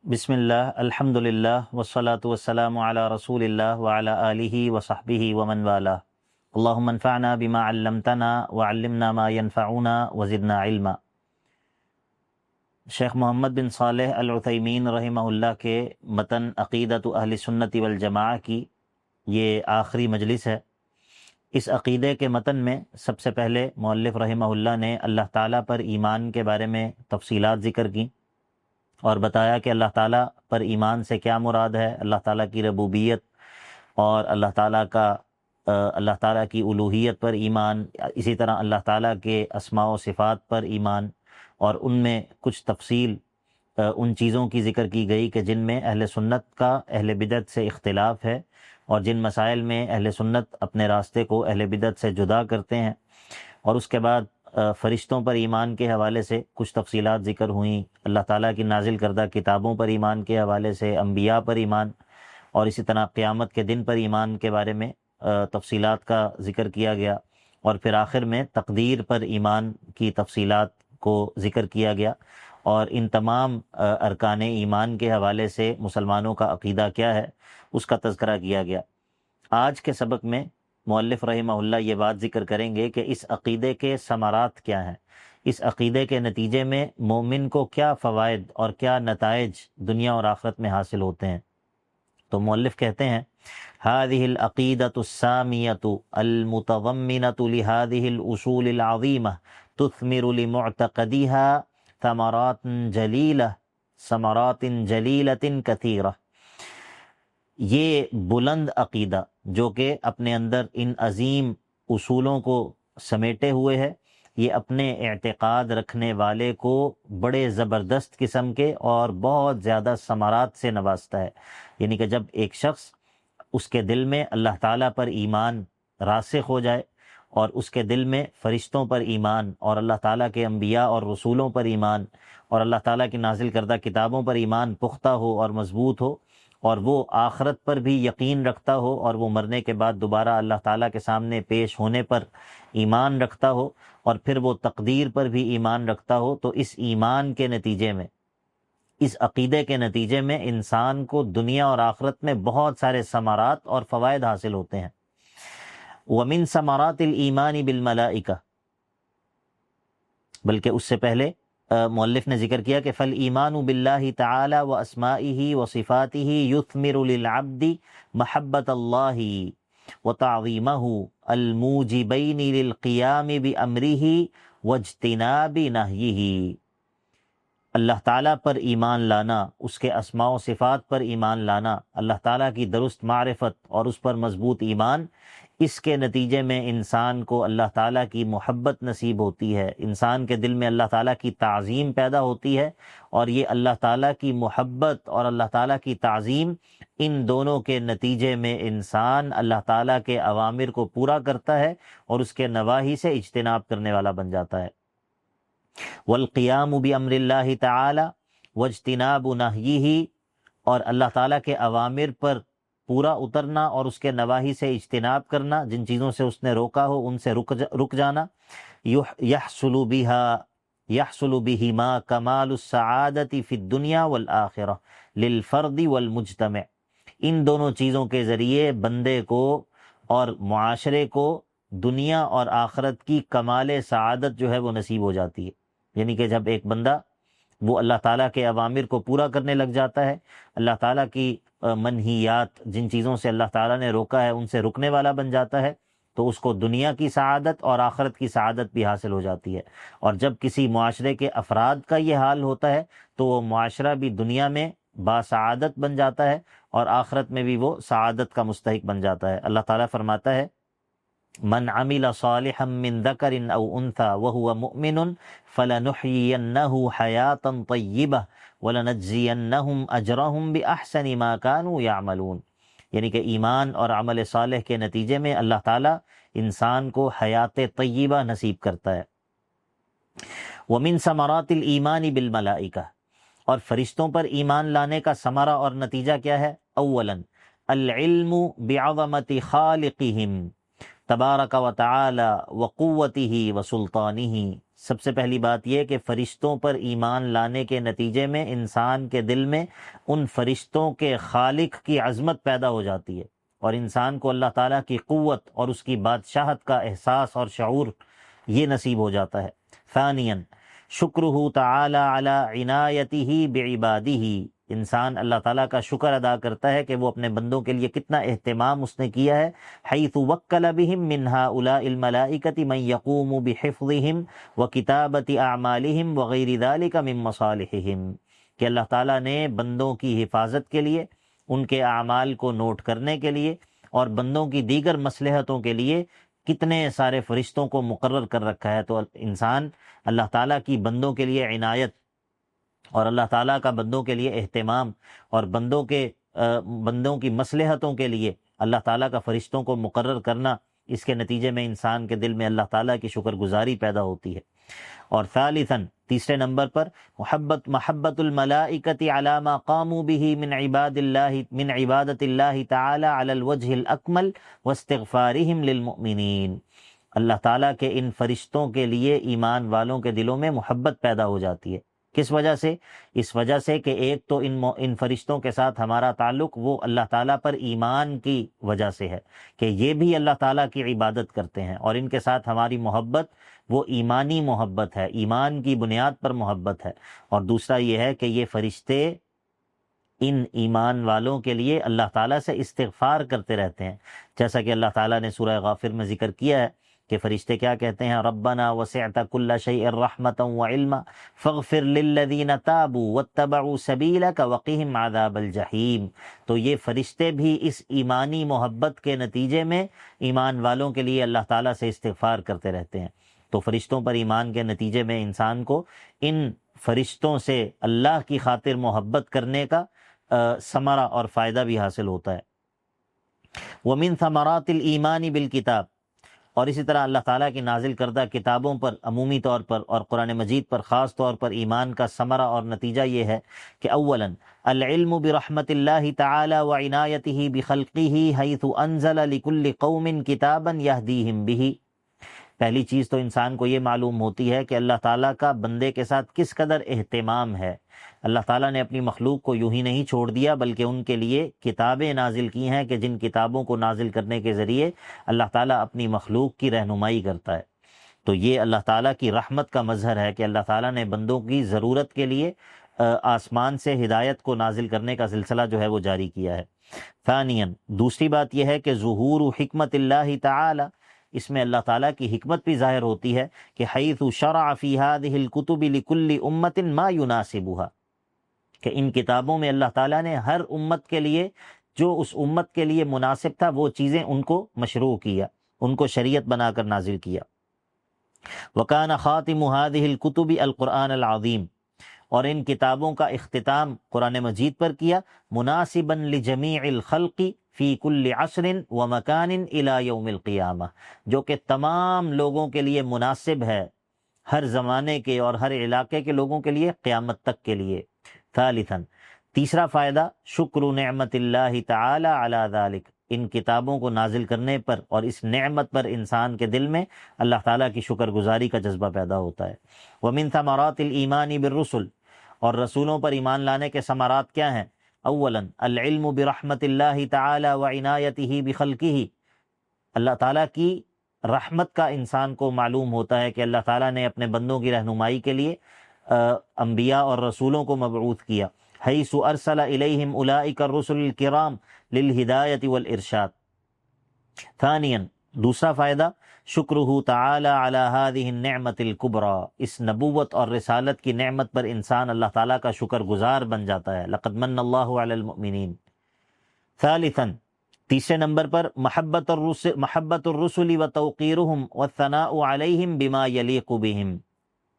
بسم اللہ الحمد للہ والصلاة والسلام علی رسول اللہ وعلی آلہ وصحبہ ومن والہ اللہم انفعنا بما علمتنا وعلمنا ما ينفعنا وزدنا علما۔ شیخ محمد بن صالح العثیمین رحمہ اللہ کے متن عقیدۃ اہل سنت والجماعہ کی یہ آخری مجلس ہے۔ اس عقیدے کے متن میں سب سے پہلے مؤلف رحمہ اللہ نے اللہ تعالیٰ پر ایمان کے بارے میں تفصیلات ذکر کی اور بتایا کہ اللہ تعالیٰ پر ایمان سے کیا مراد ہے، اللہ تعالیٰ کی ربوبیت اور اللہ تعالیٰ کی الوہیت پر ایمان، اسی طرح اللہ تعالیٰ کے اسماء و صفات پر ایمان، اور ان میں کچھ تفصیل ان چیزوں کی ذکر کی گئی کہ جن میں اہل سنت کا اہل بدعت سے اختلاف ہے اور جن مسائل میں اہل سنت اپنے راستے کو اہل بدعت سے جدا کرتے ہیں۔ اور اس کے بعد فرشتوں پر ایمان کے حوالے سے کچھ تفصیلات ذکر ہوئیں، اللہ تعالیٰ کی نازل کردہ کتابوں پر ایمان کے حوالے سے، انبیاء پر ایمان، اور اسی طرح قیامت کے دن پر ایمان کے بارے میں تفصیلات کا ذکر کیا گیا، اور پھر آخر میں تقدیر پر ایمان کی تفصیلات کو ذکر کیا گیا، اور ان تمام ارکان ایمان کے حوالے سے مسلمانوں کا عقیدہ کیا ہے اس کا تذکرہ کیا گیا۔ آج کے سبق میں مؤلف رحمہ اللہ یہ بات ذکر کریں گے کہ اس عقیدے کے ثمرات کیا ہیں، اس عقیدے کے نتیجے میں مومن کو کیا فوائد اور کیا نتائج دنیا اور آخرت میں حاصل ہوتے ہیں۔ تو مؤلف کہتے ہیں هذه العقیدۃ السامیۃ المتضمنۃ لهذه الاصول العظیمہ تثمر لمعتقدیها ثمرات جلیلۃ کثیرہ۔ یہ بلند عقیدہ جو کہ اپنے اندر ان عظیم اصولوں کو سمیٹے ہوئے ہے، یہ اپنے اعتقاد رکھنے والے کو بڑے زبردست قسم کے اور بہت زیادہ ثمرات سے نوازتا ہے۔ یعنی کہ جب ایک شخص اس کے دل میں اللہ تعالیٰ پر ایمان راسخ ہو جائے اور اس کے دل میں فرشتوں پر ایمان اور اللہ تعالیٰ کے انبیاء اور رسولوں پر ایمان اور اللہ تعالیٰ کی نازل کردہ کتابوں پر ایمان پختہ ہو اور مضبوط ہو، اور وہ آخرت پر بھی یقین رکھتا ہو، اور وہ مرنے کے بعد دوبارہ اللہ تعالیٰ کے سامنے پیش ہونے پر ایمان رکھتا ہو، اور پھر وہ تقدیر پر بھی ایمان رکھتا ہو، تو اس ایمان کے نتیجے میں، اس عقیدے کے نتیجے میں انسان کو دنیا اور آخرت میں بہت سارے ثمرات اور فوائد حاصل ہوتے ہیں۔ وَمِن ثمرات الایمان بالملائکہ، بلکہ اس سے پہلے مؤلف نے ذکر کیا کہ فَالْإِيمَانُ بِاللَّهِ تَعَالَى وَأَسْمَائِهِ وَصِفَاتِهِ يُثْمِرُ لِلْعَبْدِ مَحَبَّةَ اللَّهِ وَتَعْظِيمَهُ الْمُوجِبَيْنِ لِلْقِيَامِ بِأَمْرِهِ وَاجْتِنَابِ نَهْيِهِ۔ اللہ تعالیٰ پر ایمان لانا، اس کے اسماء و صفات پر ایمان لانا، اللہ تعالیٰ کی درست معرفت اور اس پر مضبوط ایمان، اس کے نتیجے میں انسان کو اللہ تعالیٰ کی محبت نصیب ہوتی ہے، انسان کے دل میں اللہ تعالیٰ کی تعظیم پیدا ہوتی ہے، اور یہ اللہ تعالیٰ کی محبت اور اللہ تعالیٰ کی تعظیم، ان دونوں کے نتیجے میں انسان اللہ تعالیٰ کے اوامر کو پورا کرتا ہے اور اس کے نواہی سے اجتناب کرنے والا بن جاتا ہے۔ والقیام بامر اللہ تعالی واجتناب نہیہ، اور اللہ تعالیٰ کے اوامر پر پورا اترنا اور اس کے نواہی سے اجتناب کرنا، جن چیزوں سے اس نے روکا ہو ان سے رک جانا، یحصل بہما کمال السعادت فی الدنیا والآخرہ للفرد والمجتمع۔ ان دونوں چیزوں کے ذریعے بندے کو اور معاشرے کو دنیا اور آخرت کی کمال سعادت جو ہے وہ نصیب ہو جاتی ہے۔ یعنی کہ جب ایک بندہ وہ اللہ تعالیٰ کے اوامر کو پورا کرنے لگ جاتا ہے، اللہ تعالیٰ کی منہیات، جن چیزوں سے اللہ تعالیٰ نے روکا ہے ان سے رکنے والا بن جاتا ہے، تو اس کو دنیا کی سعادت اور آخرت کی سعادت بھی حاصل ہو جاتی ہے۔ اور جب کسی معاشرے کے افراد کا یہ حال ہوتا ہے تو وہ معاشرہ بھی دنیا میں باسعادت بن جاتا ہے اور آخرت میں بھی وہ سعادت کا مستحق بن جاتا ہے۔ اللہ تعالیٰ فرماتا ہے من عمل صالحا من ذکر او انثى وهو مؤمن فلنحيينه حیاتا طیبہ ولنجزینہم اجرہم باحسن ما كانوا يعملون۔ یعنی کہ ایمان اور عمل صالح کے نتیجے میں اللہ تعالیٰ انسان کو حیات طیبہ نصیب کرتا ہے۔ ومن ثمرات الایمان بالملائکہ، اور فرشتوں پر ایمان لانے کا ثمرہ اور نتیجہ کیا ہے؟ اولا العلم بعظمت خالقہم تبارک و تعالی و قوتہ و سلطانہ۔ سب سے پہلی بات یہ کہ فرشتوں پر ایمان لانے کے نتیجے میں انسان کے دل میں ان فرشتوں کے خالق کی عظمت پیدا ہو جاتی ہے، اور انسان کو اللہ تعالیٰ کی قوت اور اس کی بادشاہت کا احساس اور شعور یہ نصیب ہو جاتا ہے۔ ثانیاً شکرہ تعالی علی عنایتہ بعبادہ، انسان اللہ تعالیٰ کا شکر ادا کرتا ہے کہ وہ اپنے بندوں کے لیے کتنا اہتمام اس نے کیا ہے۔ حیث وکل بہم من ہؤلاء الملائکۃ من یقوم بحفظہم وکتابۃ اعمالہم وغیر ذلک من مصالحہم، کہ اللہ تعالیٰ نے بندوں کی حفاظت کے لیے، ان کے اعمال کو نوٹ کرنے کے لیے اور بندوں کی دیگر مصلحتوں کے لیے کتنے سارے فرشتوں کو مقرر کر رکھا ہے۔ تو انسان اللہ تعالیٰ کی بندوں کے لیے عنایت اور اللہ تعالیٰ کا بندوں کے لیے اہتمام اور بندوں کی مصلحتوں کے لیے اللہ تعالیٰ کا فرشتوں کو مقرر کرنا، اس کے نتیجے میں انسان کے دل میں اللہ تعالیٰ کی شکر گزاری پیدا ہوتی ہے۔ اور ثالثاً تیسرے نمبر پر محبت الملائکۃ علی ما قاموا بہ من عبادت اللہ تعالی علی الوجہ الاکمل واستغفارہم للمؤمنین، اللہ تعالیٰ کے ان فرشتوں کے لیے ایمان والوں کے دلوں میں محبت پیدا ہو جاتی ہے۔ کس وجہ سے؟ اس وجہ سے کہ ایک تو ان فرشتوں کے ساتھ ہمارا تعلق وہ اللہ تعالیٰ پر ایمان کی وجہ سے ہے کہ یہ بھی اللہ تعالیٰ کی عبادت کرتے ہیں، اور ان کے ساتھ ہماری محبت وہ ایمانی محبت ہے، ایمان کی بنیاد پر محبت ہے۔ اور دوسرا یہ ہے کہ یہ فرشتے ان ایمان والوں کے لیے اللہ تعالیٰ سے استغفار کرتے رہتے ہیں، جیسا کہ اللہ تعالیٰ نے سورہ غافر میں ذکر کیا ہے کہ فرشتے کیا کہتے ہیں؟ ربنا وسعت كل شيء رحمة وعلما فاغفر للذین تابوا واتبعوا سبیلک وقهم عذاب الجحیم۔ تو یہ فرشتے بھی اس ایمانی محبت کے نتیجے میں ایمان والوں کے لیے اللہ تعالیٰ سے استغفار کرتے رہتے ہیں۔ تو فرشتوں پر ایمان کے نتیجے میں انسان کو ان فرشتوں سے اللہ کی خاطر محبت کرنے کا ثمرہ اور فائدہ بھی حاصل ہوتا ہے۔ ومن ثمرات الایمان بالکتاب، اور اسی طرح اللہ تعالیٰ کی نازل کردہ کتابوں پر عمومی طور پر اور قرآن مجید پر خاص طور پر ایمان کا ثمرہ اور نتیجہ یہ ہے کہ اولاً العلم برحمت اللہ تعالی وعنایتہ بخلقہ حیث انزل لکل قوم کتابا یہدیہم بہ۔ پہلی چیز تو انسان کو یہ معلوم ہوتی ہے کہ اللہ تعالیٰ کا بندے کے ساتھ کس قدر اہتمام ہے۔ اللہ تعالیٰ نے اپنی مخلوق کو یوں ہی نہیں چھوڑ دیا، بلکہ ان کے لیے کتابیں نازل کی ہیں کہ جن کتابوں کو نازل کرنے کے ذریعے اللہ تعالیٰ اپنی مخلوق کی رہنمائی کرتا ہے۔ تو یہ اللہ تعالیٰ کی رحمت کا مظہر ہے کہ اللہ تعالیٰ نے بندوں کی ضرورت کے لیے آسمان سے ہدایت کو نازل کرنے کا سلسلہ جو ہے وہ جاری کیا ہے۔ ثانیاً دوسری بات یہ ہے کہ ظہور حکمت اللہ تعالی، اس میں اللہ تعالیٰ کی حکمت بھی ظاہر ہوتی ہے کہ حیث شرع فی ہذہ الکتب لکل امت ما یناسبها، کہ ان کتابوں میں اللہ تعالیٰ نے ہر امت کے لیے جو اس امت کے لیے مناسب تھا وہ چیزیں ان کو مشروع کیا، ان کو شریعت بنا کر نازل کیا۔ وکان خاتم هذه الکتب القرآن العظیم، اور ان کتابوں کا اختتام قرآن مجید پر کیا، مناسبا لجمیع الخلق فی کل عصر و مکان الی یوم القیامہ، جو کہ تمام لوگوں کے لیے مناسب ہے، ہر زمانے کے اور ہر علاقے کے لوگوں کے لیے قیامت تک کے لیے۔ ثالثاً تیسرا فائدہ شکر نعمت اللہ تعالی علی ذالک، ان کتابوں کو نازل کرنے پر اور اس نعمت پر انسان کے دل میں اللہ تعالیٰ کی شکر گزاری کا جذبہ پیدا ہوتا ہے۔ ومن ثمرات الایمان بالرسل، اور رسولوں پر ایمان لانے کے ثمرات کیا ہیں؟ اولاً العلم برحمت اللہ تعالی وعنایتہ بخلقہ، اللہ تعالیٰ کی رحمت کا انسان کو معلوم ہوتا ہے کہ اللہ تعالیٰ نے اپنے بندوں کی رہنمائی کے لیے انبیاء اور رسولوں کو مبعوث کیا، حیث ارسل الیہم اولئک الرسل الکرام للہدایۃ والارشاد۔ ثانیاً دوسرا فائدہ شکرہ تعالی علی ہذہ النعمت الکبریٰ، اس نبوت اور رسالت کی نعمت پر انسان اللہ تعالیٰ کا شکر گزار بن جاتا ہے، لقد من اللہ علی المؤمنین۔ ثالثاً تیسرے نمبر پر محبت الرسل وتوقیرہم والثناء علیہم بما یلیق بہم،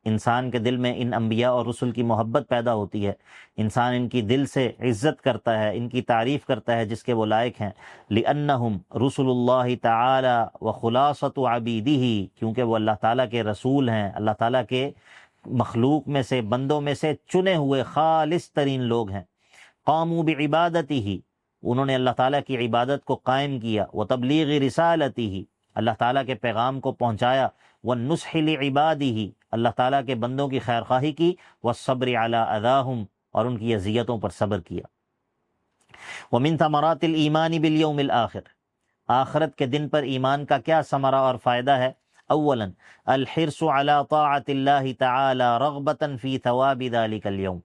انسان کے دل میں ان انبیاء اور رسل کی محبت پیدا ہوتی ہے، انسان ان کی دل سے عزت کرتا ہے، ان کی تعریف کرتا ہے جس کے وہ لائق ہیں۔ لأنہم رسل اللہ تعالی وخلاصۃ عبیدہ، کیونکہ وہ اللہ تعالیٰ کے رسول ہیں، اللہ تعالیٰ کے مخلوق میں سے، بندوں میں سے چنے ہوئے خالص ترین لوگ ہیں۔ قاموا بعبادتہ، انہوں نے اللہ تعالیٰ کی عبادت کو قائم کیا، وتبلیغ رسالتہ، اللہ تعالیٰ کے پیغام کو پہنچایا، والنصح لعبادہ، اللہ تعالیٰ کے بندوں کی خیر خواہی کی، والصبر علی اذاہم، اور ان کی اذیتوں پر صبر کیا۔ ومن ثمرات الایمان بالیوم الآخر، آخرت کے دن پر ایمان کا کیا ثمرہ اور فائدہ ہے؟ اولا الحرص علی طاعت اللہ تعالی رغبتا فی ثواب ذلک اليوم،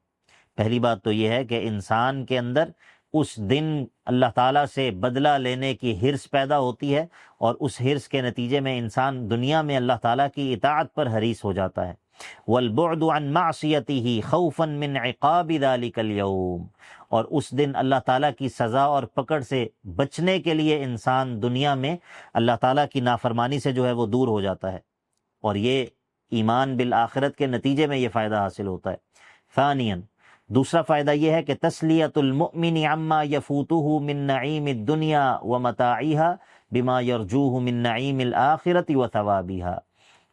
پہلی بات تو یہ ہے کہ انسان کے اندر اس دن اللہ تعالیٰ سے بدلہ لینے کی حرص پیدا ہوتی ہے، اور اس حرص کے نتیجے میں انسان دنیا میں اللہ تعالیٰ کی اطاعت پر حریص ہو جاتا ہے۔ والبعد عن معصیتہ خوفا من عقاب ذلک اليوم، اور اس دن اللہ تعالیٰ کی سزا اور پکڑ سے بچنے کے لیے انسان دنیا میں اللہ تعالیٰ کی نافرمانی سے جو ہے وہ دور ہو جاتا ہے، اور یہ ایمان بالآخرت کے نتیجے میں یہ فائدہ حاصل ہوتا ہے۔ ثانیاً، دوسرا فائدہ یہ ہے کہ تسلیۃ المؤمن عما یفوتہ من نعیم الدنیا ومتاعہا بما یرجوہ من نعیم الآخرۃ وثوابہا،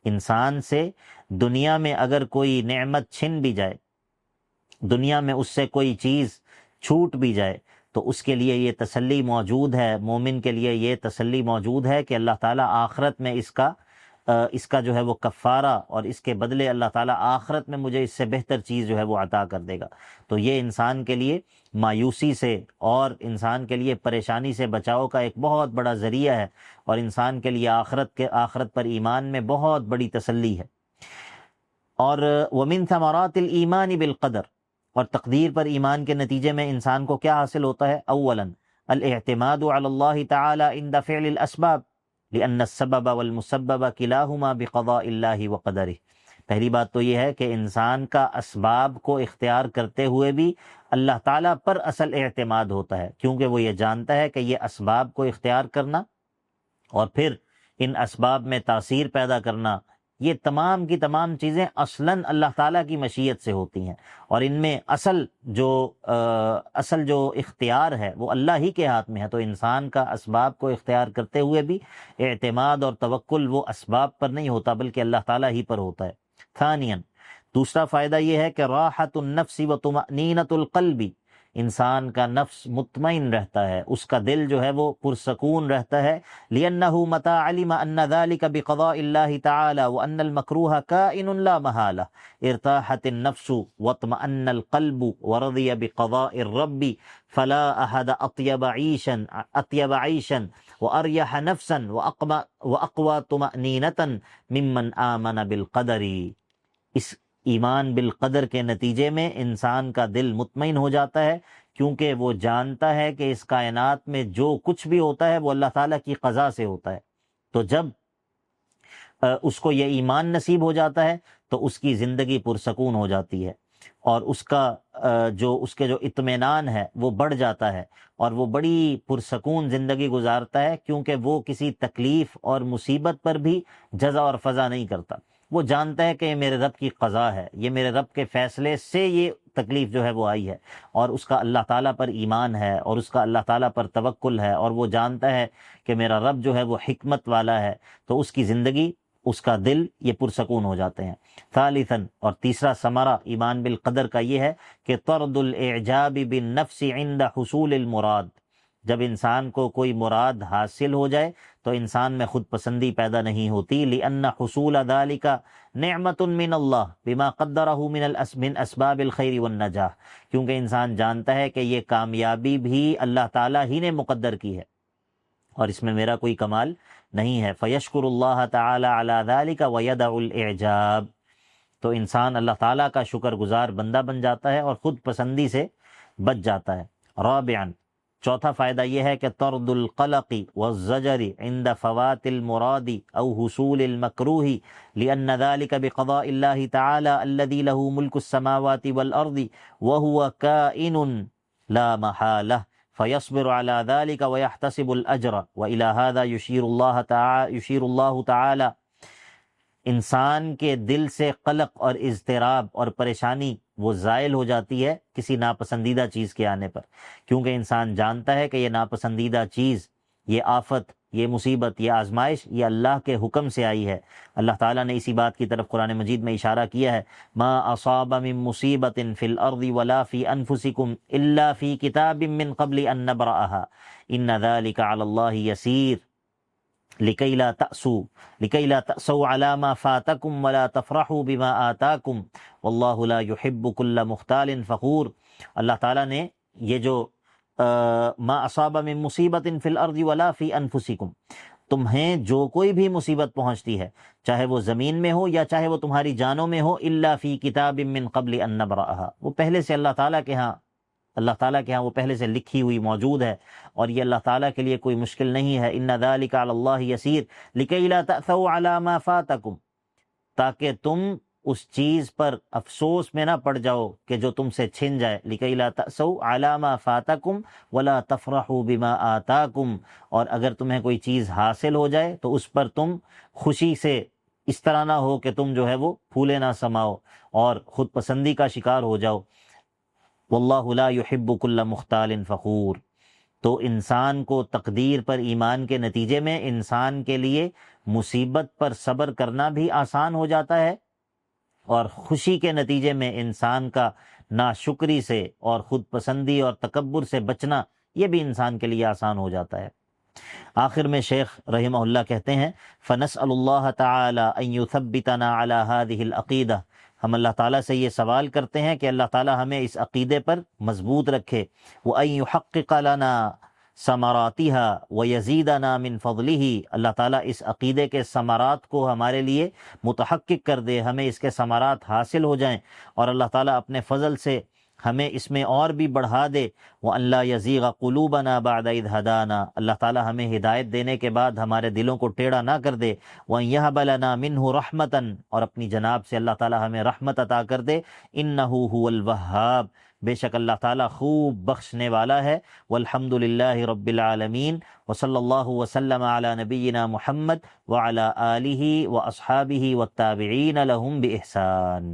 انسان سے دنیا میں اگر کوئی نعمت چھن بھی جائے، دنیا میں اس سے کوئی چیز چھوٹ بھی جائے، تو اس کے لیے یہ تسلی موجود ہے، مومن کے لیے یہ تسلی موجود ہے کہ اللہ تعالیٰ آخرت میں اس کا جو ہے وہ کفارہ، اور اس کے بدلے اللہ تعالیٰ آخرت میں مجھے اس سے بہتر چیز جو ہے وہ عطا کر دے گا۔ تو یہ انسان کے لیے مایوسی سے اور انسان کے لیے پریشانی سے بچاؤ کا ایک بہت بڑا ذریعہ ہے، اور انسان کے لیے آخرت پر ایمان میں بہت بڑی تسلی ہے۔ اور ومن ثمرات الایمان بالقدر، اور تقدیر پر ایمان کے نتیجے میں انسان کو کیا حاصل ہوتا ہے؟ اولا الاعتماد علی اللہ تعالی عند فعل الاسباب لأن السبب والمسبب کلاہما بقضاء اللہ وقدرہ، پہلی بات تو یہ ہے کہ انسان کا اسباب کو اختیار کرتے ہوئے بھی اللہ تعالیٰ پر اصل اعتماد ہوتا ہے، کیونکہ وہ یہ جانتا ہے کہ یہ اسباب کو اختیار کرنا اور پھر ان اسباب میں تاثیر پیدا کرنا، یہ تمام کی تمام چیزیں اصلاً اللہ تعالیٰ کی مشیت سے ہوتی ہیں، اور ان میں اصل جو اختیار ہے وہ اللہ ہی کے ہاتھ میں ہے۔ تو انسان کا اسباب کو اختیار کرتے ہوئے بھی اعتماد اور توکل وہ اسباب پر نہیں ہوتا بلکہ اللہ تعالیٰ ہی پر ہوتا ہے۔ ثانیاً، دوسرا فائدہ یہ ہے کہ راحت النفس و طمأنینۃ القلب، انسان کا نفس مطمئن رہتا ہے، اس کا دل جو ہے وہ پرسکون رہتا ہے، لأنه متى علم ان ذلك بقضاء الله تعالى وان المكروه كائن لا محالة ارتاحت النفس واطمأن القلب ورضي بقضاء الرب فلا احد اطيب عيشا واريح نفسا واقوى طمأنينة ممن آمن بالقدر، اس ایمان بالقدر کے نتیجے میں انسان کا دل مطمئن ہو جاتا ہے، کیونکہ وہ جانتا ہے کہ اس کائنات میں جو کچھ بھی ہوتا ہے وہ اللہ تعالیٰ کی قضا سے ہوتا ہے۔ تو جب اس کو یہ ایمان نصیب ہو جاتا ہے تو اس کی زندگی پرسکون ہو جاتی ہے، اور اس کے جو اطمینان ہے وہ بڑھ جاتا ہے، اور وہ بڑی پرسکون زندگی گزارتا ہے، کیونکہ وہ کسی تکلیف اور مصیبت پر بھی جزا اور فضا نہیں کرتا۔ وہ جانتا ہے کہ یہ میرے رب کی قضا ہے، یہ میرے رب کے فیصلے سے یہ تکلیف جو ہے وہ آئی ہے، اور اس کا اللہ تعالیٰ پر ایمان ہے، اور اس کا اللہ تعالیٰ پر توکل ہے، اور وہ جانتا ہے کہ میرا رب جو ہے وہ حکمت والا ہے، تو اس کی زندگی، اس کا دل یہ پرسکون ہو جاتے ہیں۔ ثالثاً، اور تیسرا ثمرہ ایمان بالقدر کا یہ ہے کہ طرد الاعجاب بالنفس عند حصول المراد، جب انسان کو کوئی مراد حاصل ہو جائے تو انسان میں خود پسندی پیدا نہیں ہوتی، لأن حصول ذلك نعمت من اللہ بما قدرہ من اسباب الخیر والنجاح، کیونکہ انسان جانتا ہے کہ یہ کامیابی بھی اللہ تعالیٰ ہی نے مقدر کی ہے، اور اس میں میرا کوئی کمال نہیں ہے۔ فیشکر اللہ تعالی علی ذلك ویدع الاعجاب، تو انسان اللہ تعالیٰ کا شکر گزار بندہ بن جاتا ہے اور خود پسندی سے بچ جاتا ہے۔ رابعاً، چوتھا فائدہ یہ ہے کہ طرد القلق والزجر عند فوات المراد او حصول المکروہ لأن ذلك بقضاء اللہ تعالی الذي له ملک السماوات والارض وهو كائن لا محالہ فيصبر على ذلك ويحتسب الاجر، والى هذا يشير اللہ تعالی، انسان کے دل سے قلق اور اضطراب اور پریشانی وہ زائل ہو جاتی ہے کسی ناپسندیدہ چیز کے آنے پر، کیونکہ انسان جانتا ہے کہ یہ ناپسندیدہ چیز، یہ آفت، یہ مصیبت، یہ آزمائش، یہ اللہ کے حکم سے آئی ہے۔ اللہ تعالیٰ نے اسی بات کی طرف قرآن مجید میں اشارہ کیا ہے، ما اصاب من مصیبت فی الارض ولا فی انفسکم الا فی کتاب من قبل ان نبرأها ان ذلک علی اللہ یسیر، لکی لا تأسوا علی ما فاتکم ولا تفرحوا بما آتاکم واللہ لا يحب کل مختال فخور۔ اللہ تعالیٰ نے یہ جو ما اصاب من مصیبت فی الارض ولا فی انفسکم، تمہیں جو کوئی بھی مصیبت پہنچتی ہے چاہے وہ زمین میں ہو یا چاہے وہ تمہاری جانوں میں ہو، الا فی کتاب من قبل ان نبرأها، وہ پہلے سے اللہ تعالیٰ کے ہاں وہ پہلے سے لکھی ہوئی موجود ہے، اور یہ اللہ تعالیٰ کے لیے کوئی مشکل نہیں ہے۔ ان ذلک علی اللہ یسیر لکی لا تأسوا علی ما فاتکم، تاکہ تم اس چیز پر افسوس میں نہ پڑ جاؤ کہ جو تم سے چھن جائے۔ لکی لا تأسوا علی ما فاتکم ولا تفرحوا بما آتاکم، اور اگر تمہیں کوئی چیز حاصل ہو جائے تو اس پر تم خوشی سے اس طرح نہ ہو کہ تم جو ہے وہ پھولے نہ سماؤ اور خود پسندی کا شکار ہو جاؤ۔ واللہ لا يحب کل مختال فخور۔ تو انسان کو تقدیر پر ایمان کے نتیجے میں انسان کے لیے مصیبت پر صبر کرنا بھی آسان ہو جاتا ہے، اور خوشی کے نتیجے میں انسان کا ناشکری سے اور خود پسندی اور تکبر سے بچنا یہ بھی انسان کے لیے آسان ہو جاتا ہے۔ آخر میں شیخ رحمہ اللہ کہتے ہیں فنسأل اللہ تعالی ان یثبتنا علی ہذہ العقیدہ، ہم اللہ تعالیٰ سے یہ سوال کرتے ہیں کہ اللہ تعالیٰ ہمیں اس عقیدے پر مضبوط رکھے، وَأَن يُحَقِّقَ لَنَا ثمراتها وَيَزِيدَنَا مِن فَضْلِهِ، اللہ تعالیٰ اس عقیدے کے ثمرات کو ہمارے لیے متحقق کر دے، ہمیں اس کے ثمرات حاصل ہو جائیں، اور اللہ تعالیٰ اپنے فضل سے ہمیں اس میں اور بھی بڑھا دے۔ وَأَن لَا يَزِيغَ قُلُوبَنَا بَعْدَ إِذْ هَدَانَا، اللہ تعالیٰ ہمیں ہدایت دینے کے بعد ہمارے دلوں کو ٹیڑھا نہ کر دے۔ وَأَن يَهْبَ لَنَا مِنْهُ رَحْمَةً، اور اپنی جناب سے اللہ تعالیٰ ہمیں رحمت عطا کر دے۔ إِنَّهُ هُوَ الْوَهَّابُ، بے شک اللہ تعالیٰ خوب بخشنے والا ہے۔ والحمد للہ رب العالمین، وصلی اللہ وسلم علی نبینا محمد وعلی آلہ واصحابہ والتابعین لهم بإحسان۔